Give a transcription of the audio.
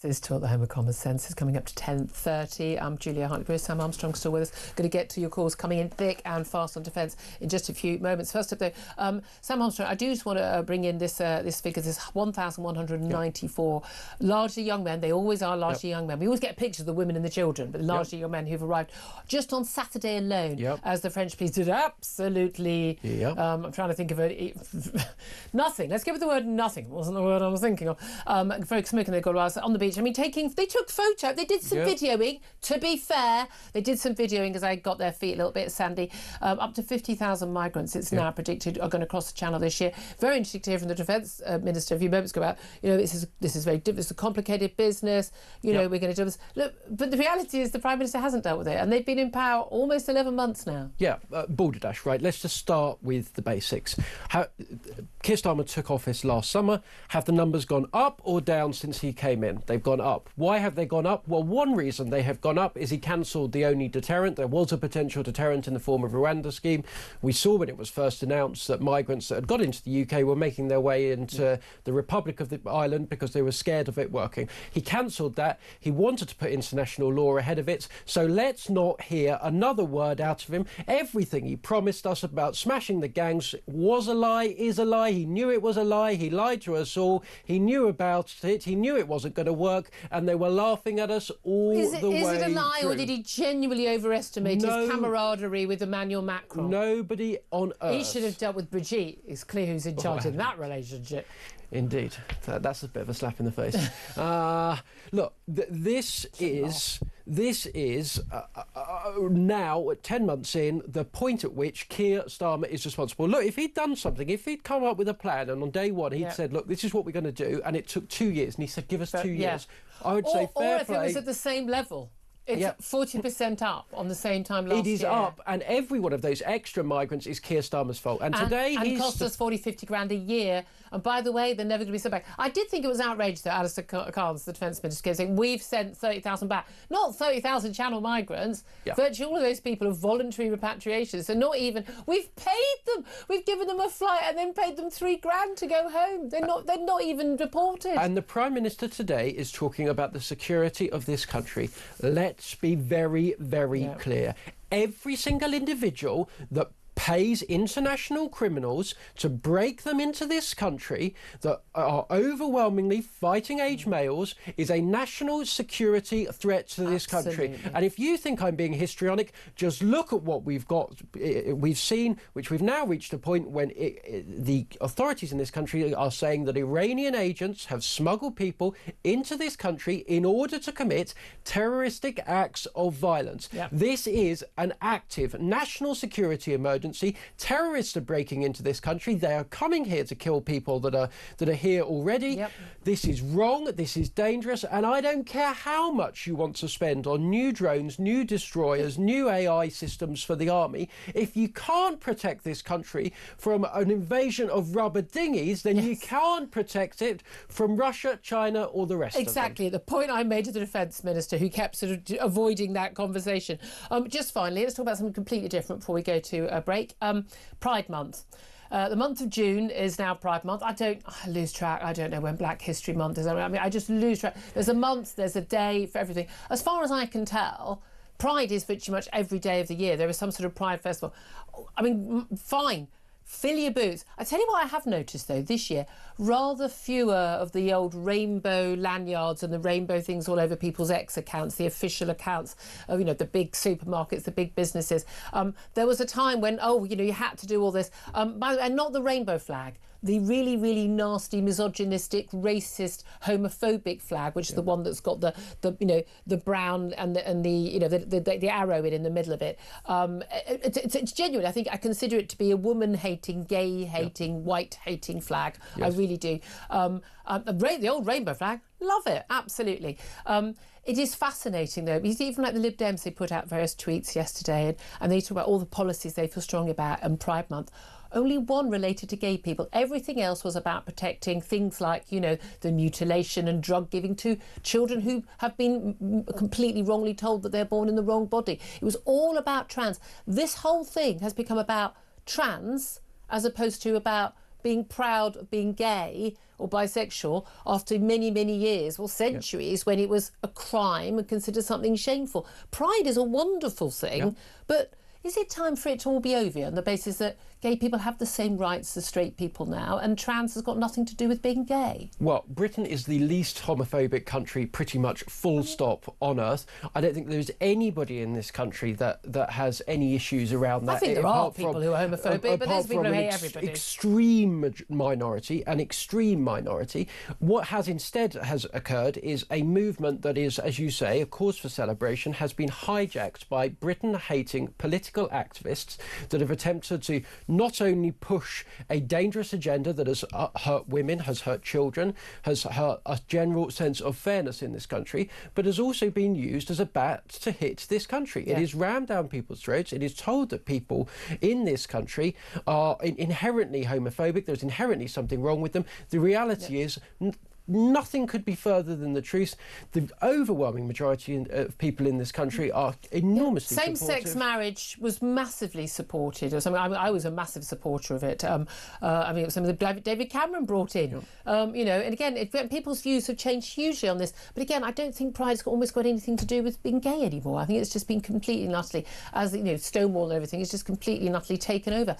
This is Talk the Home of Common Sense. It's coming up to 10:30. I'm Julia Hartley-Brewer. Sam Armstrong still with us. Going to get to your calls coming in thick and fast on defence in just a few moments. First up, though, Sam Armstrong, I do just want to bring in this figure, this 1,194, largely young men. They always are largely young men. We always get pictures of the women and the children, but largely young men who've arrived just on Saturday alone, as the French police did absolutely, I'm trying to think of it, nothing. Let's give it the word nothing. It wasn't the word I was thinking of. Folks smoking their gold on the beach. I mean, they took photo. They did some videoing. To be fair, they did some videoing as I got their feet a little bit sandy. Up to 50,000 migrants, it's now predicted, are going to cross the channel this year. Very interesting to hear from the Defence Minister a few moments ago about, this is very difficult. It's a complicated business. We're going to do this. Look, but the reality is the Prime Minister hasn't dealt with it, and they've been in power almost 11 months now. Border dash, right? Let's just start with the basics. Keir Starmer took office last summer. Have the numbers gone up or down since he came in? They've gone up. Why have they gone up? Well, one reason they have gone up is he cancelled the only deterrent. There was a potential deterrent in the form of Rwanda scheme. We saw when it was first announced that migrants that had got into the UK were making their way into the Republic of the Ireland because they were scared of it working. He cancelled that. He wanted to put international law ahead of it. So let's not hear another word out of him. Everything he promised us about smashing the gangs was a lie, is a lie. He knew it was a lie. He lied to us all. He knew about it. He knew it wasn't going to work, and they were laughing at us all the way through. Is it a lie, or did he genuinely overestimate his camaraderie with Emmanuel Macron? Nobody on earth. He should have dealt with Brigitte. It's clear who's in charge in that relationship. Indeed. That's a bit of a slap in the face. Look, this is now, 10 months in, the point at which Keir Starmer is responsible. Look, if he'd done something, if he'd come up with a plan, and on day one he'd said, look, this is what we're going to do, and it took 2 years, and he said, give us 2 years, I would say fair play. Or if it was at the same level. It's 40% up on the same time last year. It is up, and every one of those extra migrants is Keir Starmer's fault. And today and cost us 40-50 grand a year. And by the way, they're never going to be sent back. I did think it was outrageous that Alistair Carnes, the Defence Minister, came saying, we've sent 30,000 back. Not 30,000 Channel migrants. Virtually all of those people are voluntary repatriation. So not even... We've paid them. We've given them a flight and then paid them $3 grand to go home. They're not even deported. And the Prime Minister today is talking about the security of this country. Let's be very, very clear. Every single individual that pays international criminals to break them into this country that are overwhelmingly fighting age males is a national security threat to this country. And if you think I'm being histrionic, just look at what we've seen, which we've now reached a point when the authorities in this country are saying that Iranian agents have smuggled people into this country in order to commit terroristic acts of violence. This is an active national security emergency. Terrorists are breaking into this country. They are coming here to kill people that are here already. This is wrong. This is dangerous. And I don't care how much you want to spend on new drones, new destroyers, new AI systems for the army. If you can't protect this country from an invasion of rubber dinghies, then you can't protect it from Russia, China, or the rest of them. Exactly. The point I made to the Defence Minister, who kept sort of avoiding that conversation. Just finally, let's talk about something completely different before we go to a break. Pride Month. The month of June is now Pride Month. I lose track. I don't know when Black History Month is. I mean, I just lose track. There's a month, there's a day for everything. As far as I can tell, Pride is pretty much every day of the year. There is some sort of Pride festival. I mean, fine. Fill your boots. I tell you what I have noticed, though, this year, rather fewer of the old rainbow lanyards and the rainbow things all over people's X accounts, the official accounts of, the big supermarkets, the big businesses. There was a time when, you had to do all this. By the way, and not the rainbow flag. The really, really nasty, misogynistic, racist, homophobic flag, which is the one that's got the brown and the arrow in the middle of it. It's genuine. I think I consider it to be a woman-hating, gay-hating, white-hating flag. I really do. The old rainbow flag, love it, absolutely. It is fascinating, though, because even like the Lib Dems, they put out various tweets yesterday, and they talk about all the policies they feel strong about and Pride Month. Only one related to gay people. Everything else was about protecting things like, the mutilation and drug giving to children who have been completely wrongly told that they're born in the wrong body. It was all about trans. This whole thing has become about trans as opposed to about being proud of being gay or bisexual after many, many years, well, centuries, when it was a crime and considered something shameful. Pride is a wonderful thing, but is it time for it to all be over on the basis that gay people have the same rights as straight people now and trans has got nothing to do with being gay? Well, Britain is the least homophobic country pretty much full stop on earth. I don't think there's anybody in this country that has any issues around that. I think there are people who are homophobic, but there's people who hate everybody. Extreme minority, an extreme minority. What has instead occurred is a movement that is, as you say, a cause for celebration, has been hijacked by Britain-hating political activists that have attempted to not only push a dangerous agenda that has hurt women, has hurt children, has hurt a general sense of fairness in this country, but has also been used as a bat to hit this country. It is rammed down people's throats. It is told that people in this country are inherently homophobic. There's inherently something wrong with them. The reality is nothing could be further than the truth. The overwhelming majority of people in this country are enormously supportive. Same-sex marriage was massively supported. I was a massive supporter of it. I mean, it was something that David Cameron brought in. You know, and again, people's views have changed hugely on this. But again, I don't think Pride's almost got anything to do with being gay anymore. I think it's just been completely and utterly, as you know, Stonewall and everything, it's just completely and utterly taken over.